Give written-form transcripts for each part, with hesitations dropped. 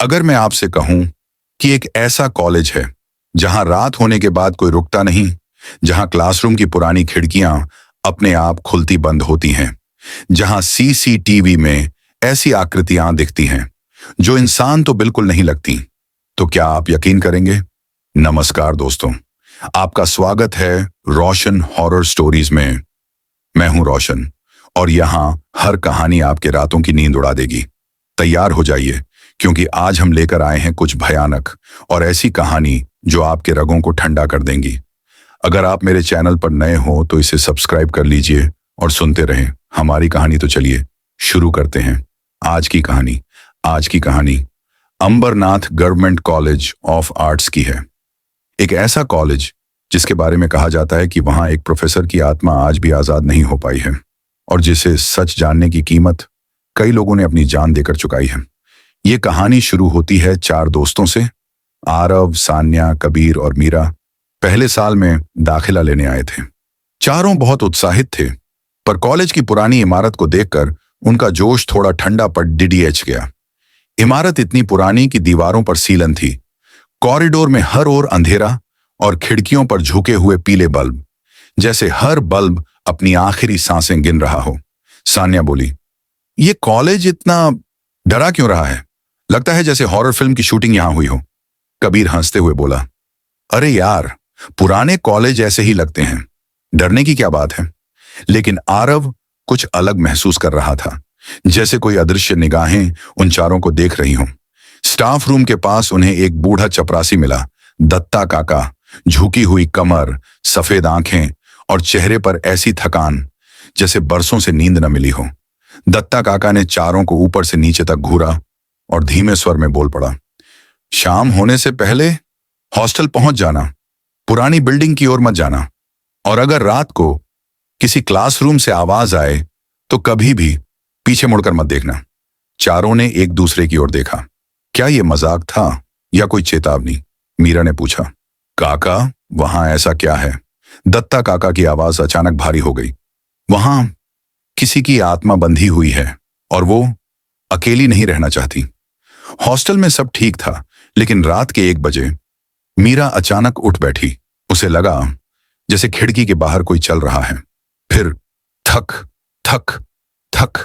अगर मैं आपसे कहूं कि एक ऐसा कॉलेज है जहां रात होने के बाद कोई रुकता नहीं, जहां क्लासरूम की पुरानी खिड़कियां अपने आप खुलती बंद होती हैं, जहां सीसीटीवी में ऐसी आकृतियां दिखती हैं जो इंसान तो बिल्कुल नहीं लगती, तो क्या आप यकीन करेंगे? नमस्कार दोस्तों, आपका स्वागत है रोशन हॉरर स्टोरीज में। मैं हूं रोशन और यहां हर कहानी आपके रातों की नींद उड़ा देगी। तैयार हो जाइए, क्योंकि आज हम लेकर आए हैं कुछ भयानक और ऐसी कहानी जो आपके रगों को ठंडा कर देंगी। अगर आप मेरे चैनल पर नए हो तो इसे सब्सक्राइब कर लीजिए और सुनते रहें हमारी कहानी। तो चलिए शुरू करते हैं आज की कहानी। आज की कहानी Ambernath government college of arts की है। एक ऐसा कॉलेज जिसके बारे में कहा जाता है कि वहां एक प्रोफेसर की आत्मा आज भी आजाद नहीं हो पाई है और जिसे सच जानने की कीमत कई लोगों ने अपनी जान देकर चुकाई है। ये कहानी शुरू होती है चार दोस्तों से। आरव, सान्या, कबीर और मीरा पहले साल में दाखिला लेने आए थे। चारों बहुत उत्साहित थे, पर कॉलेज की पुरानी इमारत को देखकर उनका जोश थोड़ा ठंडा पड़ डिडीएच गया। इमारत इतनी पुरानी कि दीवारों पर सीलन थी, कॉरिडोर में हर ओर अंधेरा और खिड़कियों पर झुके हुए पीले बल्ब, जैसे हर बल्ब अपनी आखिरी सांसें गिन रहा हो। सान्या बोली, ये कॉलेज इतना डरा क्यों रहा है? लगता है जैसे हॉरर फिल्म की शूटिंग यहां हुई हो। कबीर हंसते हुए बोला, अरे यार, पुराने कॉलेज ऐसे ही लगते हैं, डरने की क्या बात है। लेकिन आरव कुछ अलग महसूस कर रहा था, जैसे कोई अदृश्य निगाहें उन चारों को देख रही हों। स्टाफ रूम के पास उन्हें एक बूढ़ा चपरासी मिला, दत्ता काका। झुकी हुई कमर, सफेद आंखें और चेहरे पर ऐसी थकान जैसे बरसों से नींद न मिली हो। दत्ता काका ने चारों को ऊपर से नीचे तक घूरा और धीमे स्वर में बोल पड़ा, शाम होने से पहले हॉस्टल पहुंच जाना, पुरानी बिल्डिंग की ओर मत जाना, और अगर रात को किसी क्लासरूम से आवाज आए तो कभी भी पीछे मुड़कर मत देखना। चारों ने एक दूसरे की ओर देखा। क्या यह मजाक था या कोई चेतावनी? मीरा ने पूछा। काका, वहां ऐसा क्या है? दत्ता काका की आवाज अचानक भारी हो गई। वहां किसी की आत्मा बंधी हुई है और वो अकेली नहीं रहना चाहती। हॉस्टल में सब ठीक था, लेकिन रात के 1 बजे मीरा अचानक उठ बैठी। उसे लगा जैसे खिड़की के बाहर कोई चल रहा है। फिर थक थक थक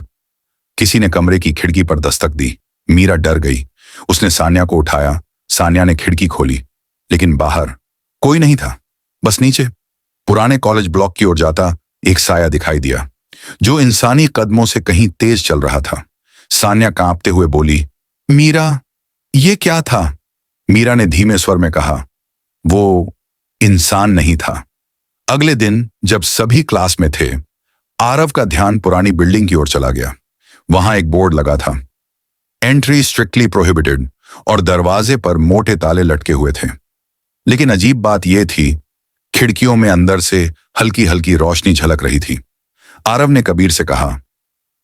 किसी ने कमरे की खिड़की पर दस्तक दी। मीरा डर गई। उसने सान्या को उठाया। सान्या ने खिड़की खोली, लेकिन बाहर कोई नहीं था। बस नीचे पुराने कॉलेज ब्लॉक की ओर जाता एक साया दिखाई दिया, जो इंसानी कदमों से कहीं तेज चल रहा था। सान्या कांपते हुए बोली, मीरा, ये क्या था? मीरा ने धीमे स्वर में कहा, वो इंसान नहीं था। अगले दिन जब सभी क्लास में थे, आरव का ध्यान पुरानी बिल्डिंग की ओर चला गया। वहां एक बोर्ड लगा था, एंट्री स्ट्रिक्टली प्रोहिबिटेड, और दरवाजे पर मोटे ताले लटके हुए थे। लेकिन अजीब बात यह थी, खिड़कियों में अंदर से हल्की हल्की रोशनी झलक रही थी। आरव ने कबीर से कहा,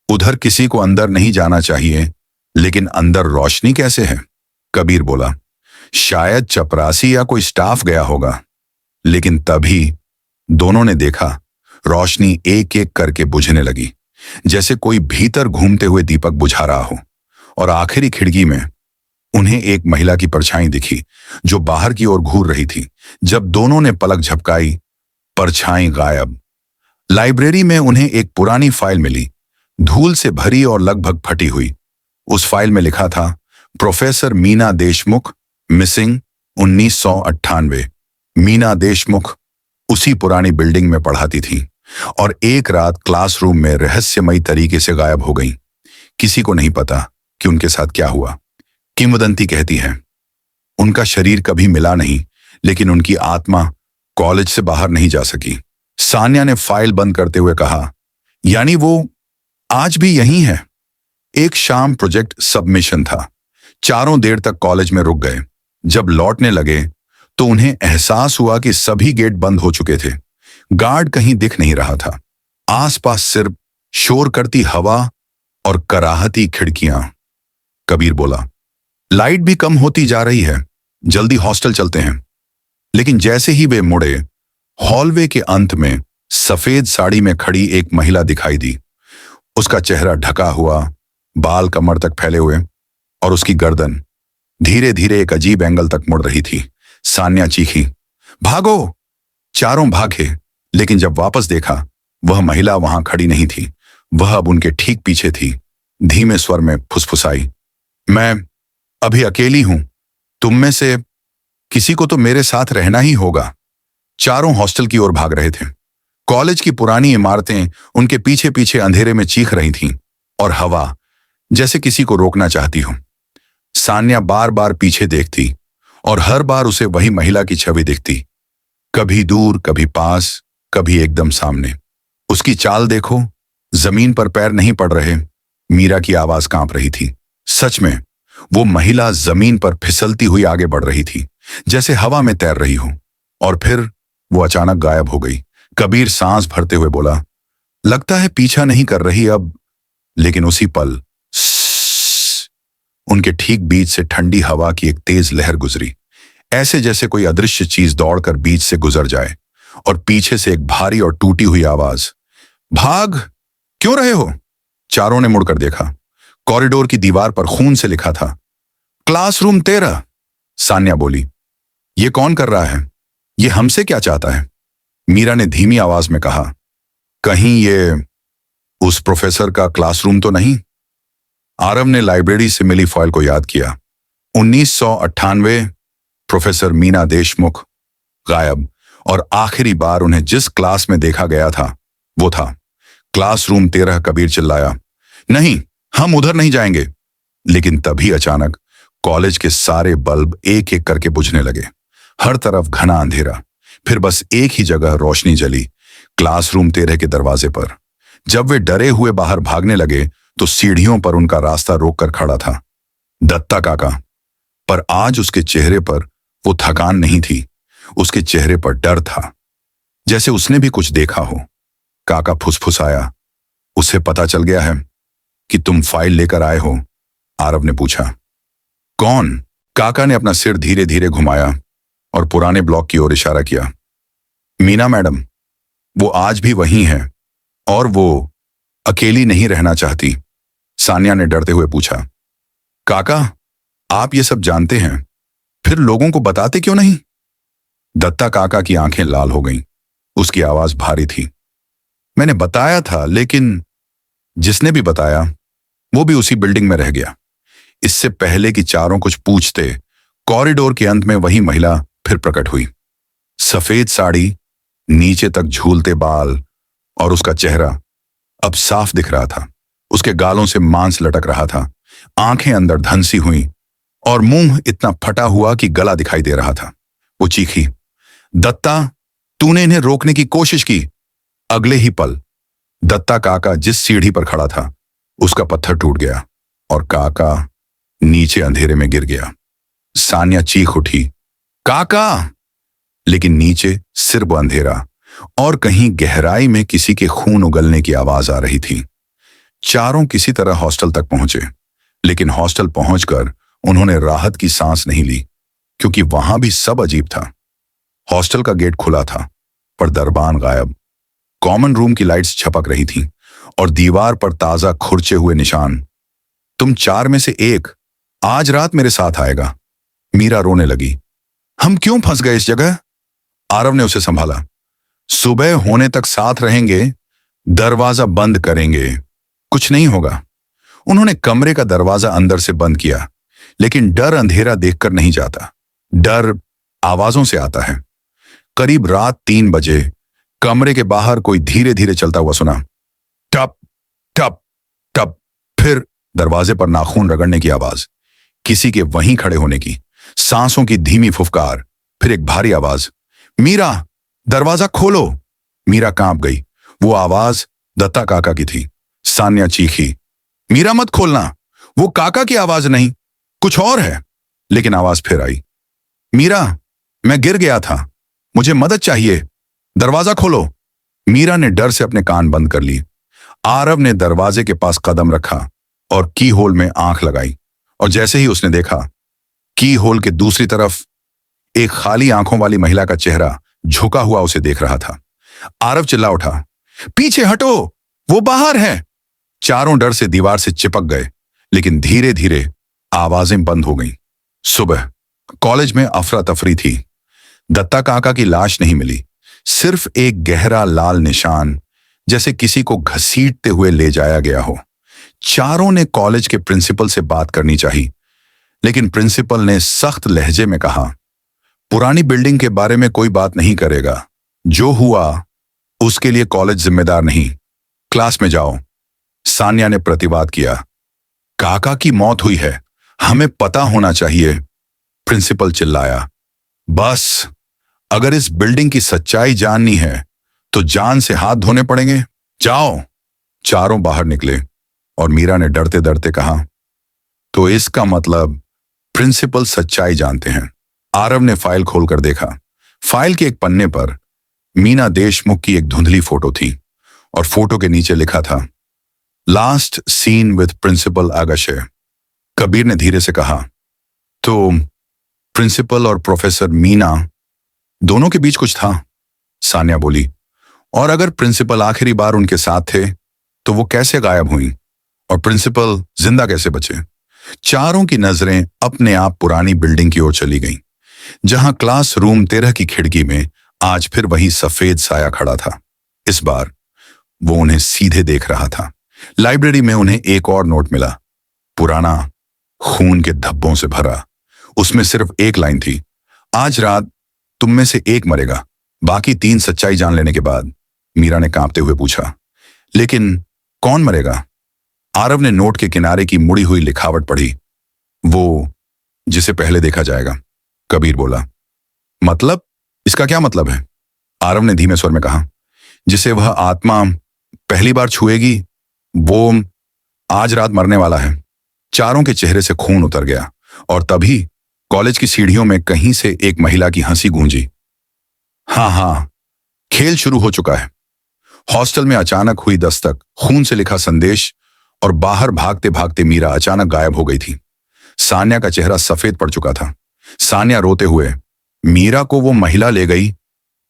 उधर किसी को अंदर नहीं जाना चाहिए, लेकिन अंदर रोशनी कैसे है? कबीर बोला, शायद चपरासी या कोई स्टाफ गया होगा। लेकिन तभी दोनों ने देखा, रोशनी एक एक करके बुझने लगी, जैसे कोई भीतर घूमते हुए दीपक बुझा रहा हो। और आखिरी खिड़की में उन्हें एक महिला की परछाई दिखी, जो बाहर की ओर घूर रही थी। जब दोनों ने पलक झपकाई, परछाई गायब। लाइब्रेरी में उन्हें एक पुरानी फाइल मिली, धूल से भरी और लगभग फटी हुई। उस फाइल में लिखा था, प्रोफेसर मीना देशमुख मिसिंग 1998। मीना देशमुख उसी पुरानी बिल्डिंग में पढ़ाती थी और एक रात क्लासरूम में रहस्यमयी तरीके से गायब हो गई। किसी को नहीं पता कि उनके साथ क्या हुआ। किंवदंती कहती है, उनका शरीर कभी मिला नहीं, लेकिन उनकी आत्मा कॉलेज से बाहर नहीं जा सकी। सान्या ने फाइल बंद करते हुए कहा, यानी वो आज भी यहीं है। एक शाम प्रोजेक्ट सबमिशन था। चारों देर तक कॉलेज में रुक गए। जब लौटने लगे तो उन्हें एहसास हुआ कि सभी गेट बंद हो चुके थे। गार्ड कहीं दिख नहीं रहा था। आसपास सिर्फ शोर करती हवा और कराहती खिड़कियां। कबीर बोला, लाइट भी कम होती जा रही है, जल्दी हॉस्टल चलते हैं। लेकिन जैसे ही वे मुड़े, हॉलवे के अंत में सफेद साड़ी में खड़ी एक महिला दिखाई दी। उसका चेहरा ढका हुआ, बाल कमर तक फैले हुए और उसकी गर्दन धीरे धीरे एक अजीब एंगल तक मुड़ रही थी। सान्या चीखी, भागो! चारों भागे, लेकिन जब वापस देखा, वह महिला वहां खड़ी नहीं थी। वह अब उनके ठीक पीछे थी। धीमे स्वर में फुसफुसाई, मैं अभी अकेली हूं। तुम में से किसी को तो मेरे साथ रहना ही होगा। चारों हॉस्टल की ओर भाग रहे थे। कॉलेज की पुरानी इमारतें उनके पीछे पीछे अंधेरे में चीख रही थीं, और हवा जैसे किसी को रोकना चाहती हो। सान्या बार बार पीछे देखती, और हर बार उसे वही महिला की छवि दिखती, कभी दूर, कभी पास, कभी एकदम सामने। उसकी चाल देखो, जमीन पर पैर नहीं पड़ रहे। मीरा की आवाज कांप रही थी। सच में वो महिला जमीन पर फिसलती हुई आगे बढ़ रही थी, जैसे हवा में तैर रही हो। और फिर वो अचानक गायब हो गई। कबीर सांस भरते हुए बोला, लगता है पीछा नहीं कर रही अब। लेकिन उसी पल उनके ठीक बीच से ठंडी हवा की एक तेज लहर गुजरी, ऐसे जैसे कोई अदृश्य चीज दौड़कर बीच से गुजर जाए। और पीछे से एक भारी और टूटी हुई आवाज, भाग क्यों रहे हो? चारों ने मुड़कर देखा। कॉरिडोर की दीवार पर खून से लिखा था, क्लासरूम 13। सान्या बोली, ये कौन कर रहा है? ये हमसे क्या चाहता है? मीरा ने धीमी आवाज में कहा, कहीं ये उस प्रोफेसर का क्लासरूम तो नहीं? आरव ने लाइब्रेरी से मिली फाइल को याद किया। 1998, प्रोफेसर मीना देशमुख गायब, और आखिरी बार उन्हें जिस क्लास में देखा गया था वो था क्लासरूम 13। कबीर चिल्लाया, नहीं, हम उधर नहीं जाएंगे। लेकिन तभी अचानक कॉलेज के सारे बल्ब एक एक करके बुझने लगे। हर तरफ घना अंधेरा, फिर बस एक ही जगह रोशनी जली, क्लासरूम 13 के दरवाजे पर। जब वे डरे हुए बाहर भागने लगे तो सीढ़ियों पर उनका रास्ता रोककर खड़ा था दत्ता काका। पर आज उसके चेहरे पर वो थकान नहीं थी, उसके चेहरे पर डर था, जैसे उसने भी कुछ देखा हो। काका फुसफुसाया, उसे पता चल गया है कि तुम फाइल लेकर आए हो? आरव ने पूछा। कौन? काका ने अपना सिर धीरे धीरे घुमाया और पुराने ब्लॉक की ओर इशारा किया। मीना मैडम, वो आज भी वही है, और वो अकेली नहीं रहना चाहती। सान्या ने डरते हुए पूछा, काका, आप ये सब जानते हैं, फिर लोगों को बताते क्यों नहीं? दत्ता काका की आंखें लाल हो गईं। उसकी आवाज भारी थी। मैंने बताया था, लेकिन जिसने भी बताया वो भी उसी बिल्डिंग में रह गया। इससे पहले कि चारों कुछ पूछते, कॉरिडोर के अंत में वही महिला फिर प्रकट हुई। सफेद साड़ी, नीचे तक झूलते बाल, और उसका चेहरा अब साफ दिख रहा था। उसके गालों से मांस लटक रहा था, आंखें अंदर धंसी हुई, और मुंह इतना फटा हुआ कि गला दिखाई दे रहा था। वो चीखी, दत्ता, तूने इन्हें रोकने की कोशिश की। अगले ही पल दत्ता काका जिस सीढ़ी पर खड़ा था उसका पत्थर टूट गया, और काका नीचे अंधेरे में गिर गया। सान्या चीख उठी, काका! लेकिन नीचे सिर्फ अंधेरा, और कहीं गहराई में किसी के खून उगलने की आवाज आ रही थी। चारों किसी तरह हॉस्टल तक पहुंचे, लेकिन हॉस्टल पहुंचकर उन्होंने राहत की सांस नहीं ली, क्योंकि वहां भी सब अजीब था। हॉस्टल का गेट खुला था, पर दरबान गायब। कॉमन रूम की लाइट्स छपक रही थीं, और दीवार पर ताजा खुरचे हुए निशान। तुम 4 में से एक आज रात मेरे साथ आएगा। मीरा रोने लगी। हम क्यों फंस गए इस जगह? आरव ने उसे संभाला। सुबह होने तक साथ रहेंगे, दरवाजा बंद करेंगे, कुछ नहीं होगा। उन्होंने कमरे का दरवाजा अंदर से बंद किया, लेकिन डर अंधेरा देखकर नहीं जाता, डर आवाजों से आता है। करीब रात 3 बजे कमरे के बाहर कोई धीरे धीरे चलता हुआ सुना, टप टप टप। फिर दरवाजे पर नाखून रगड़ने की आवाज, किसी के वहीं खड़े होने की, सांसों की धीमी फुफकार, फिर एक भारी आवाज, मीरा, दरवाजा खोलो। मीरा कांप गई। वो आवाज दत्ता काका की थी। सान्या चीखी, मीरा मत खोलना, वो काका की आवाज नहीं, कुछ और है। लेकिन आवाज फिर आई, मीरा, मैं गिर गया था, मुझे मदद चाहिए, दरवाजा खोलो। मीरा ने डर से अपने कान बंद कर लिए। आरव ने दरवाजे के पास कदम रखा और की होल में आंख लगाई, और जैसे ही उसने देखा, की होल के दूसरी तरफ एक खाली आंखों वाली महिला का चेहरा झुका हुआ उसे देख रहा था। आरव चिल्ला उठा, पीछे हटो, वो बाहर है। चारों डर से दीवार से चिपक गए, लेकिन धीरे धीरे आवाजें बंद हो गईं। सुबह कॉलेज में अफरा तफरी थी। दत्ता काका की लाश नहीं मिली, सिर्फ एक गहरा लाल निशान, जैसे किसी को घसीटते हुए ले जाया गया हो। चारों ने कॉलेज के प्रिंसिपल से बात करनी चाहिए, लेकिन प्रिंसिपल ने सख्त लहजे में कहा, पुरानी बिल्डिंग के बारे में कोई बात नहीं करेगा। जो हुआ उसके लिए कॉलेज जिम्मेदार नहीं। क्लास में जाओ। सान्या ने प्रतिवाद किया। काका की मौत हुई है, हमें पता होना चाहिए। प्रिंसिपल चिल्लाया। बस, अगर इस बिल्डिंग की सच्चाई जाननी है तो जान से हाथ धोने पड़ेंगे। जाओ। चारों बाहर निकले और मीरा ने डरते डरते कहा, तो इसका मतलब प्रिंसिपल सच्चाई जानते हैं। आरव ने फाइल खोलकर देखा। फाइल के एक पन्ने पर मीना देशमुख की एक धुंधली फोटो थी और फोटो के नीचे लिखा था, last scene with principal Agashe. Kabir ने धीरे से कहा, तो प्रिंसिपल और प्रोफेसर मीना दोनों के बीच कुछ था। सान्या बोली, और अगर प्रिंसिपल आखिरी बार उनके साथ थे तो वो कैसे गायब हुई और प्रिंसिपल जिंदा कैसे बचे? चारों की नजरें अपने आप पुरानी बिल्डिंग की ओर चली गईं, जहां क्लासरूम 13 की खिड़की में आज फिर वही सफेद साया खड़ा था। इस बार वो उन्हें सीधे देख रहा था। लाइब्रेरी में उन्हें एक और नोट मिला, पुराना, खून के धब्बों से भरा। उसमें सिर्फ एक लाइन थी, आज रात तुम में से एक मरेगा, बाकी 3 सच्चाई जान लेने के बाद। मीरा ने कांपते हुए पूछा, लेकिन कौन मरेगा? आरव ने नोट के किनारे की मुड़ी हुई लिखावट पढ़ी। वो जिसे पहले देखा जाएगा। कबीर बोला, मतलब? इसका क्या मतलब है? आरव ने धीमे स्वर में कहा, जिसे वह आत्मा पहली बार छुएगी वो आज रात मरने वाला है। चारों के चेहरे से खून उतर गया और तभी कॉलेज की सीढ़ियों में कहीं से एक महिला की हंसी गूंजी। हाँ, खेल शुरू हो चुका है। हॉस्टल में अचानक हुई दस्तक, खून से लिखा संदेश और बाहर भागते भागते मीरा अचानक गायब हो गई थी। सान्या का चेहरा सफेद पड़ चुका था। सान्या रोते हुए, मीरा को वो महिला ले गई।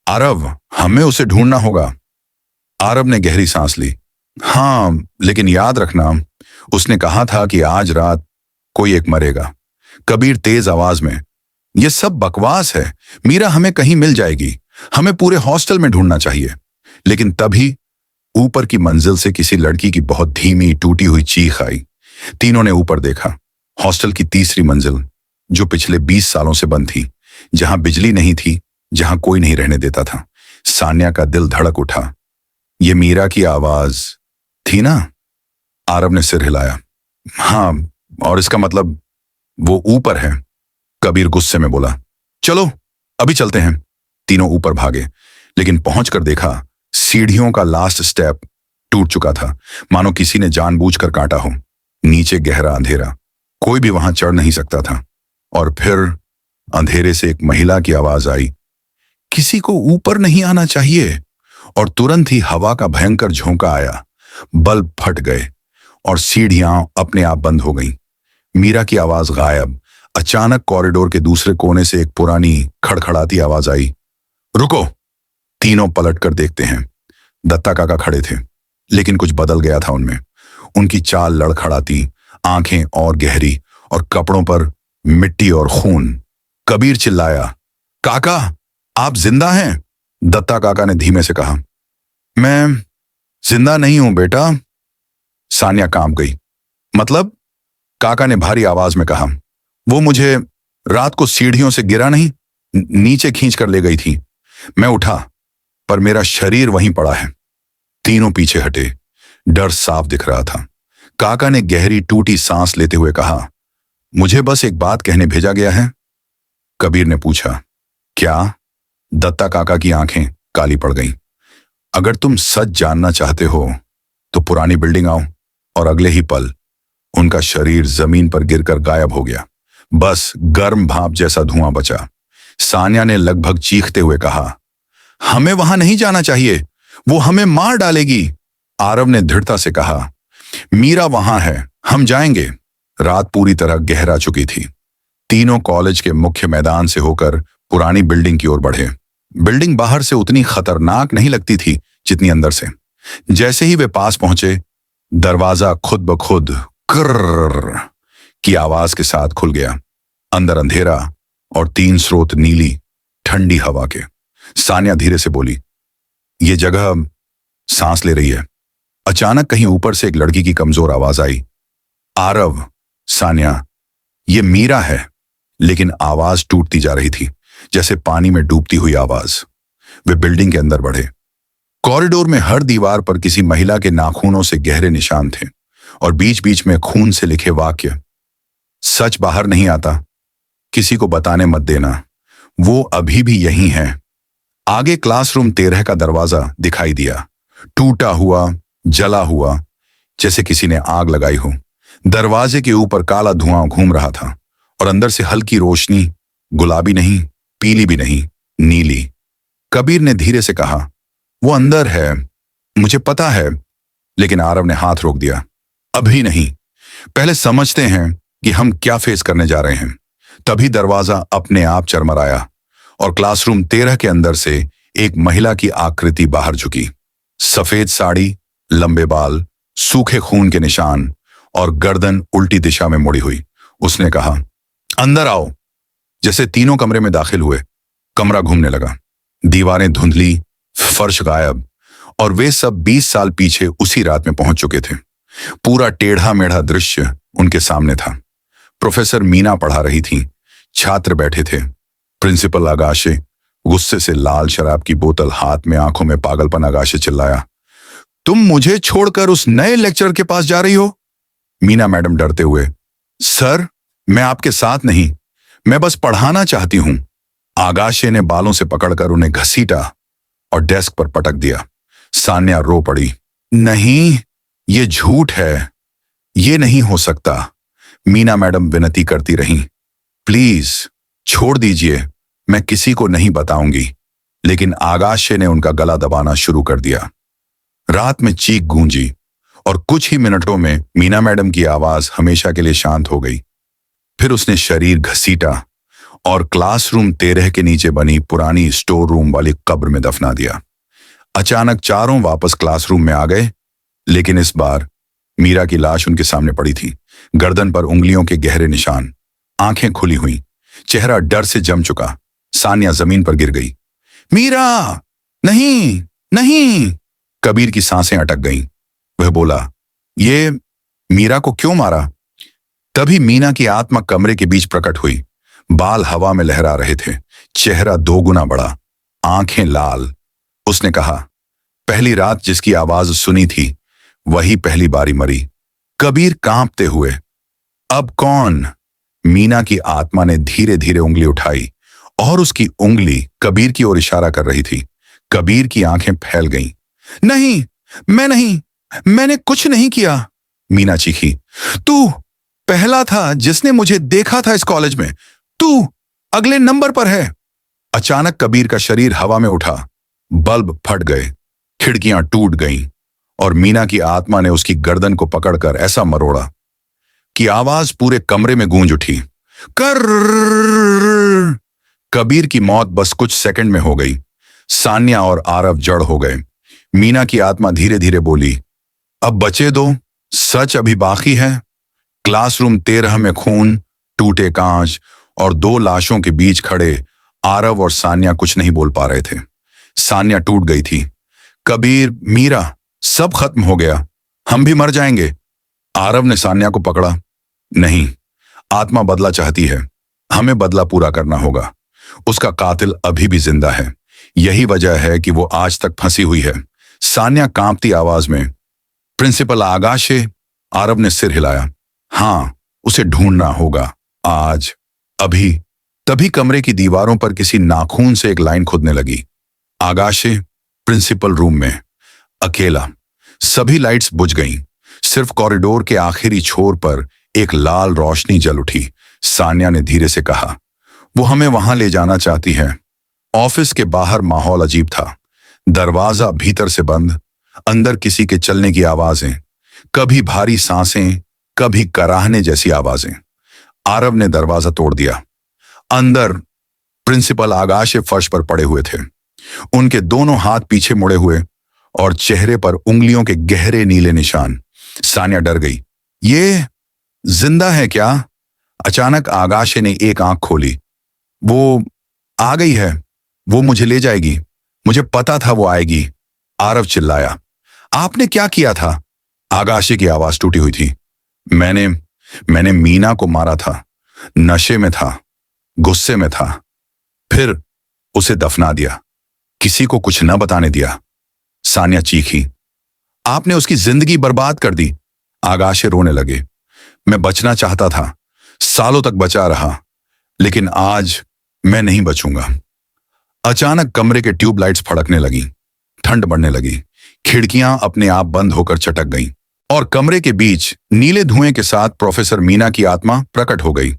आरव, हमें उसे ढूंढना होगा। आरव ने गहरी सांस ली। हाँ, लेकिन याद रखना, उसने कहा था कि आज रात कोई एक मरेगा। कबीर तेज आवाज में, ये सब बकवास है। मीरा हमें कहीं मिल जाएगी, हमें पूरे हॉस्टल में ढूंढना चाहिए। लेकिन तभी ऊपर की मंजिल से किसी लड़की की बहुत धीमी टूटी हुई चीख आई। तीनों ने ऊपर देखा। हॉस्टल की तीसरी मंजिल, जो पिछले 20 सालों से बंद थी, जहां बिजली नहीं थी, जहां कोई नहीं रहने देता था। सान्या का दिल धड़क उठा। ये मीरा की आवाज थी ना? आरव ने सिर हिलाया। हाँ, और इसका मतलब वो ऊपर है। कबीर गुस्से में बोला, चलो अभी चलते हैं। तीनों ऊपर भागे, लेकिन पहुंचकर देखा सीढ़ियों का लास्ट स्टेप टूट चुका था, मानो किसी ने जानबूझकर काटा हो। नीचे गहरा अंधेरा, कोई भी वहां चढ़ नहीं सकता था। और फिर अंधेरे से एक महिला की आवाज आई, किसी को ऊपर नहीं आना चाहिए। और तुरंत ही हवा का भयंकर झोंका आया। बल्ब फट गए और सीढ़ियां अपने आप बंद हो गईं। मीरा की आवाज गायब। अचानक कॉरिडोर के दूसरे कोने से एक पुरानी खड़खड़ाती आवाज आई, रुको। तीनों पलटकर देखते हैं। दत्ता काका खड़े थे, लेकिन कुछ बदल गया था उनमें। उनकी चाल लड़खड़ाती, आंखें और गहरी, और कपड़ों पर मिट्टी और खून। कबीर चिल्लाया, काका, आप जिंदा हैं? दत्ता काका ने धीमे से कहा, मैं जिंदा नहीं हूं बेटा। सान्या कांप गई। मतलब? काका ने भारी आवाज में कहा, वो मुझे रात को सीढ़ियों से गिरा नहीं, नीचे खींच कर ले गई थी। मैं उठा, पर मेरा शरीर वहीं पड़ा है। तीनों पीछे हटे। डर साफ दिख रहा था। काका ने गहरी टूटी सांस लेते हुए कहा, मुझे बस एक बात कहने भेजा गया है। कबीर ने पूछा, क्या? दत्ता काका की आंखें काली पड़ गईं। अगर तुम सच जानना चाहते हो तो पुरानी बिल्डिंग आओ। और अगले ही पल उनका शरीर जमीन पर गिरकर गायब हो गया। बस गर्म भाप जैसा धुआं बचा। सान्या ने लगभग चीखते हुए कहा, हमें वहां नहीं जाना चाहिए, वो हमें मार डालेगी। आरव ने दृढ़ता से कहा, मीरा वहां है, हम जाएंगे। रात पूरी तरह गहरा चुकी थी। तीनों कॉलेज के मुख्य मैदान से होकर पुरानी बिल्डिंग की ओर बढ़े। बिल्डिंग बाहर से उतनी खतरनाक नहीं लगती थी जितनी अंदर से। जैसे ही वे पास पहुंचे, दरवाजा खुद ब खुद कर्र की आवाज के साथ खुल गया। अंदर अंधेरा और 3 स्रोत नीली ठंडी हवा के। सान्या धीरे से बोली, ये जगह सांस ले रही है। अचानक कहीं ऊपर से एक लड़की की कमजोर आवाज आई, आरव। सान्या, ये मीरा है। लेकिन आवाज टूटती जा रही थी, जैसे पानी में डूबती हुई आवाज। वे बिल्डिंग के अंदर बढ़े। कॉरिडोर में हर दीवार पर किसी महिला के नाखूनों से गहरे निशान थे और बीच बीच में खून से लिखे वाक्य, सच बाहर नहीं आता, किसी को बताने मत देना, वो अभी भी यहीं है। आगे क्लासरूम 13 का दरवाजा दिखाई दिया, टूटा हुआ, जला हुआ, जैसे किसी ने आग लगाई हो। दरवाजे के ऊपर काला धुआं घूम रहा था और अंदर से हल्की रोशनी, गुलाबी नहीं, पीली भी नहीं, नीली। कबीर ने धीरे से कहा, वो अंदर है, मुझे पता है। लेकिन आरव ने हाथ रोक दिया, अभी नहीं, पहले समझते हैं कि हम क्या फेस करने जा रहे हैं। तभी दरवाजा अपने आप चरमराया और क्लासरूम 13 के अंदर से एक महिला की आकृति बाहर झुकी। सफेद साड़ी, लंबे बाल, सूखे खून के निशान और गर्दन उल्टी दिशा में मुड़ी हुई। उसने कहा, अंदर आओ। जैसे तीनों कमरे में दाखिल हुए, कमरा घूमने लगा। दीवारें धुंधली, फर्श गायब, और वे सब 20 साल पीछे उसी रात में पहुंच चुके थे। पूरा टेढ़ा मेढ़ा दृश्य उनके सामने था। प्रोफेसर मीना पढ़ा रही थी, छात्र बैठे थे। प्रिंसिपल आगाशे गुस्से से लाल शराब की बोतल हाथ में, आंखों में पागलपन। आगाशे चिल्लाया, तुम मुझे छोड़कर उस नए लेक्चरर के पास जा रही हो? मीना मैडम डरते हुए, सर, मैं आपके साथ नहीं, मैं बस पढ़ाना चाहती हूं। आगाशे ने बालों से पकड़कर उन्हें घसीटा और डेस्क पर पटक दिया। सान्या रो पड़ी, नहीं, ये झूठ है, ये नहीं हो सकता। मीना मैडम विनती करती रहीं, प्लीज छोड़ दीजिए, मैं किसी को नहीं बताऊंगी। लेकिन आगाशे ने उनका गला दबाना शुरू कर दिया। रात में चीख गूंजी और कुछ ही मिनटों में मीना मैडम की आवाज हमेशा के लिए शांत हो गई। फिर उसने शरीर घसीटा और क्लासरूम 13 के नीचे बनी पुरानी स्टोर रूम वाली कब्र में दफना दिया। अचानक चारों वापस क्लासरूम में आ गए, लेकिन इस बार मीरा की लाश उनके सामने पड़ी थी। गर्दन पर उंगलियों के गहरे निशान, आंखें खुली हुई, चेहरा डर से जम चुका। सान्या जमीन पर गिर गई। मीरा, नहीं, नहीं। कबीर की सांसें अटक गईं। वह बोला, ये मीरा को क्यों मारा? तभी मीना की आत्मा कमरे के बीच प्रकट हुई। बाल हवा में लहरा रहे थे, चेहरा 2 गुना बड़ा, आंखें लाल। उसने कहा, पहली रात जिसकी आवाज सुनी थी, वही पहली बारी मरी। कबीर कांपते हुए, अब कौन? मीना की आत्मा ने धीरे धीरे उंगली उठाई और उसकी उंगली कबीर की ओर इशारा कर रही थी। कबीर की आंखें फैल गईं। नहीं, मैं नहीं, मैंने कुछ नहीं किया। मीना चीखी, तू पहला था जिसने मुझे देखा था इस कॉलेज में, तू अगले नंबर पर है। अचानक कबीर का शरीर हवा में उठा, बल्ब फट गए, खिड़कियां टूट गईं और मीना की आत्मा ने उसकी गर्दन को पकड़कर ऐसा मरोड़ा कि आवाज पूरे कमरे में गूंज उठी, कर। कबीर की मौत बस कुछ सेकंड में हो गई। सान्या और आरव जड़ हो गए। मीना की आत्मा धीरे धीरे बोली, अब बचे दो, सच अभी बाकी है। क्लासरूम 13 में खून, टूटे कांच और 2 लाशों के बीच खड़े आरव और सान्या कुछ नहीं बोल पा रहे थे। सान्या टूट गई थी। कबीर, मीरा, सब खत्म हो गया, हम भी मर जाएंगे। आरव ने सान्या को पकड़ा, नहीं, आत्मा बदला चाहती है, हमें बदला पूरा करना होगा। उसका कातिल अभी भी जिंदा है, यही वजह है कि वो आज तक फंसी हुई है। सान्या कांपती आवाज में, प्रिंसिपल आगाशे। आरव ने सिर हिलाया, हां, उसे ढूंढना होगा, आज, अभी। तभी कमरे की दीवारों पर किसी नाखून से एक लाइन खुदने लगी। आगाशे, प्रिंसिपल रूम में, अकेला। सभी लाइट्स बुझ गईं। सिर्फ कॉरिडोर के आखिरी छोर पर एक लाल रोशनी जल उठी। सान्या ने धीरे से कहा, वो हमें वहां ले जाना चाहती है। ऑफिस के बाहर माहौल अजीब था। दरवाजा भीतर से बंद, अंदर किसी के चलने की आवाजें, कभी भारी सांसें, कभी कराहने जैसी आवाजें। आरव ने दरवाजा तोड़ दिया। अंदर प्रिंसिपल आगाशे फर्श पर पड़े हुए थे। उनके दोनों हाथ पीछे मुड़े हुए और चेहरे पर उंगलियों के गहरे नीले निशान। सान्या डर गई। ये जिंदा है क्या? अचानक आगाशे ने एक आंख खोली। वो आ गई है, वो मुझे ले जाएगी, मुझे पता था वो आएगी, आरव चिल्लाया। आपने क्या किया था? आगाशे की आवाज टूटी हुई थी। मैंने मैंने मीना को मारा था, नशे में था, गुस्से में था, फिर उसे दफना दिया, किसी को कुछ न बताने दिया। सान्या चीखी। आपने उसकी जिंदगी बर्बाद कर दी। आगाशे रोने लगे। मैं बचना चाहता था, सालों तक बचा रहा, लेकिन आज मैं नहीं बचूंगा। अचानक कमरे के ट्यूबलाइट्स फड़कने लगी, ठंड बढ़ने लगी, खिड़कियां अपने आप बंद होकर चटक गईं और कमरे के बीच नीले धुएं के साथ प्रोफेसर मीना की आत्मा प्रकट हो गई।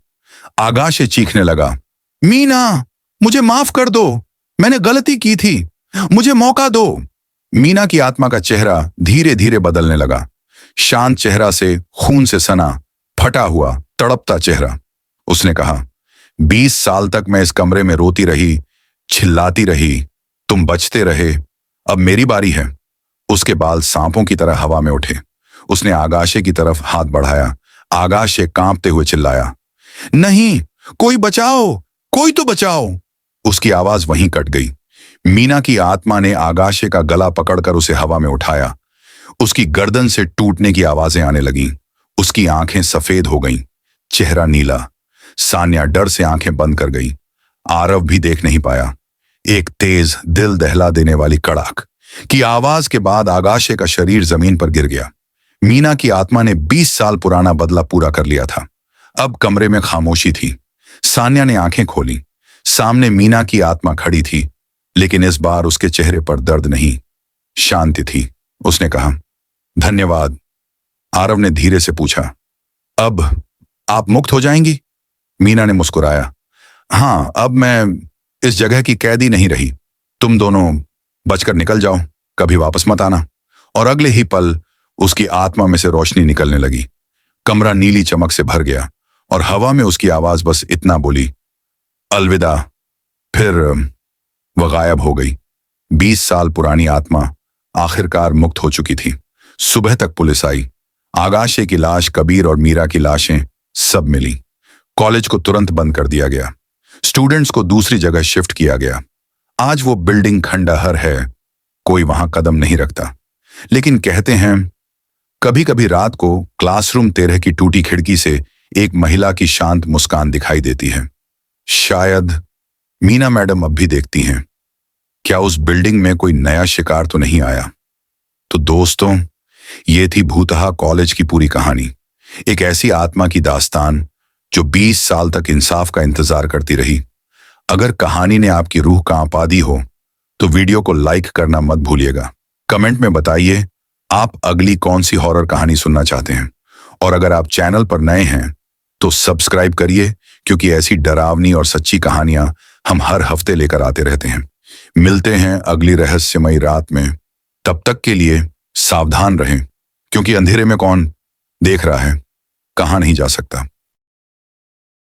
आगाशे चीखने लगा, मीना, मुझे माफ कर दो, मैंने गलती की थी, मुझे मौका दो। मीना की आत्मा का चेहरा धीरे धीरे बदलने लगा। शांत चेहरा से खून से सना, फटा हुआ, तड़पता चेहरा। उसने कहा, 20 साल तक मैं इस कमरे में रोती रही, चिल्लाती रही, तुम बचते रहे, अब मेरी बारी है। उसके बाल सांपों की तरह हवा में उठे। उसने आगाशे की तरफ हाथ बढ़ाया। आगाशे कांपते हुए चिल्लाया, नहीं, कोई बचाओ, कोई तो बचाओ। उसकी आवाज वहीं कट गई। मीना की आत्मा ने आगाशे का गला पकड़कर उसे हवा में उठाया। उसकी गर्दन से टूटने की आवाजें आने लगीं। उसकी आंखें सफेद हो गईं, चेहरा नीला। सान्या डर से आंखें बंद कर गई। आरव भी देख नहीं पाया। एक तेज, दिल दहला देने वाली कड़ाक की आवाज के बाद आगाशे का शरीर जमीन पर गिर गया। मीना की आत्मा ने 20 साल पुराना बदला पूरा कर लिया था। अब कमरे में खामोशी थी। सान्या ने आंखें खोली। सामने मीना की आत्मा खड़ी थी, लेकिन इस बार उसके चेहरे पर दर्द नहीं, शांति थी। उसने कहा, धन्यवाद। आरव ने धीरे से पूछा, अब आप मुक्त हो जाएंगी? मीना ने मुस्कुराया, हाँ, अब मैं इस जगह की कैदी नहीं रही। तुम दोनों बचकर निकल जाओ, कभी वापस मत आना। और अगले ही पल उसकी आत्मा में से रोशनी निकलने लगी। कमरा नीली चमक से भर गया और हवा में उसकी आवाज बस इतना बोली, अलविदा। फिर वह गायब हो गई। 20 साल पुरानी आत्मा आखिरकार मुक्त हो चुकी थी। सुबह तक पुलिस आई। आगाशे की लाश, कबीर और मीरा की लाशें सब मिली। कॉलेज को तुरंत बंद कर दिया गया। स्टूडेंट्स को दूसरी जगह शिफ्ट किया गया। आज वो बिल्डिंग खंडहर है, कोई वहां कदम नहीं रखता। लेकिन कहते हैं, कभी कभी रात को क्लासरूम 13 की टूटी खिड़की से एक महिला की शांत मुस्कान दिखाई देती है। शायद मीना मैडम अब भी देखती हैं। क्या उस बिल्डिंग में कोई नया शिकार तो नहीं आया? तो दोस्तों, ये थी भूतहा कॉलेज की पूरी कहानी। एक ऐसी आत्मा की दास्तान जो 20 साल तक इंसाफ का इंतजार करती रही। अगर कहानी ने आपकी रूह कांपा दी हो तो वीडियो को लाइक करना मत भूलिएगा। कमेंट में बताइए आप अगली कौन सी हॉरर कहानी सुनना चाहते हैं। और अगर आप चैनल पर नए हैं तो सब्सक्राइब करिए, क्योंकि ऐसी डरावनी और सच्ची कहानियां हम हर हफ्ते लेकर आते रहते हैं। मिलते हैं अगली रहस्यमयी रात में। तब तक के लिए सावधान रहें, क्योंकि अंधेरे में कौन देख रहा है, कहां नहीं जा सकता।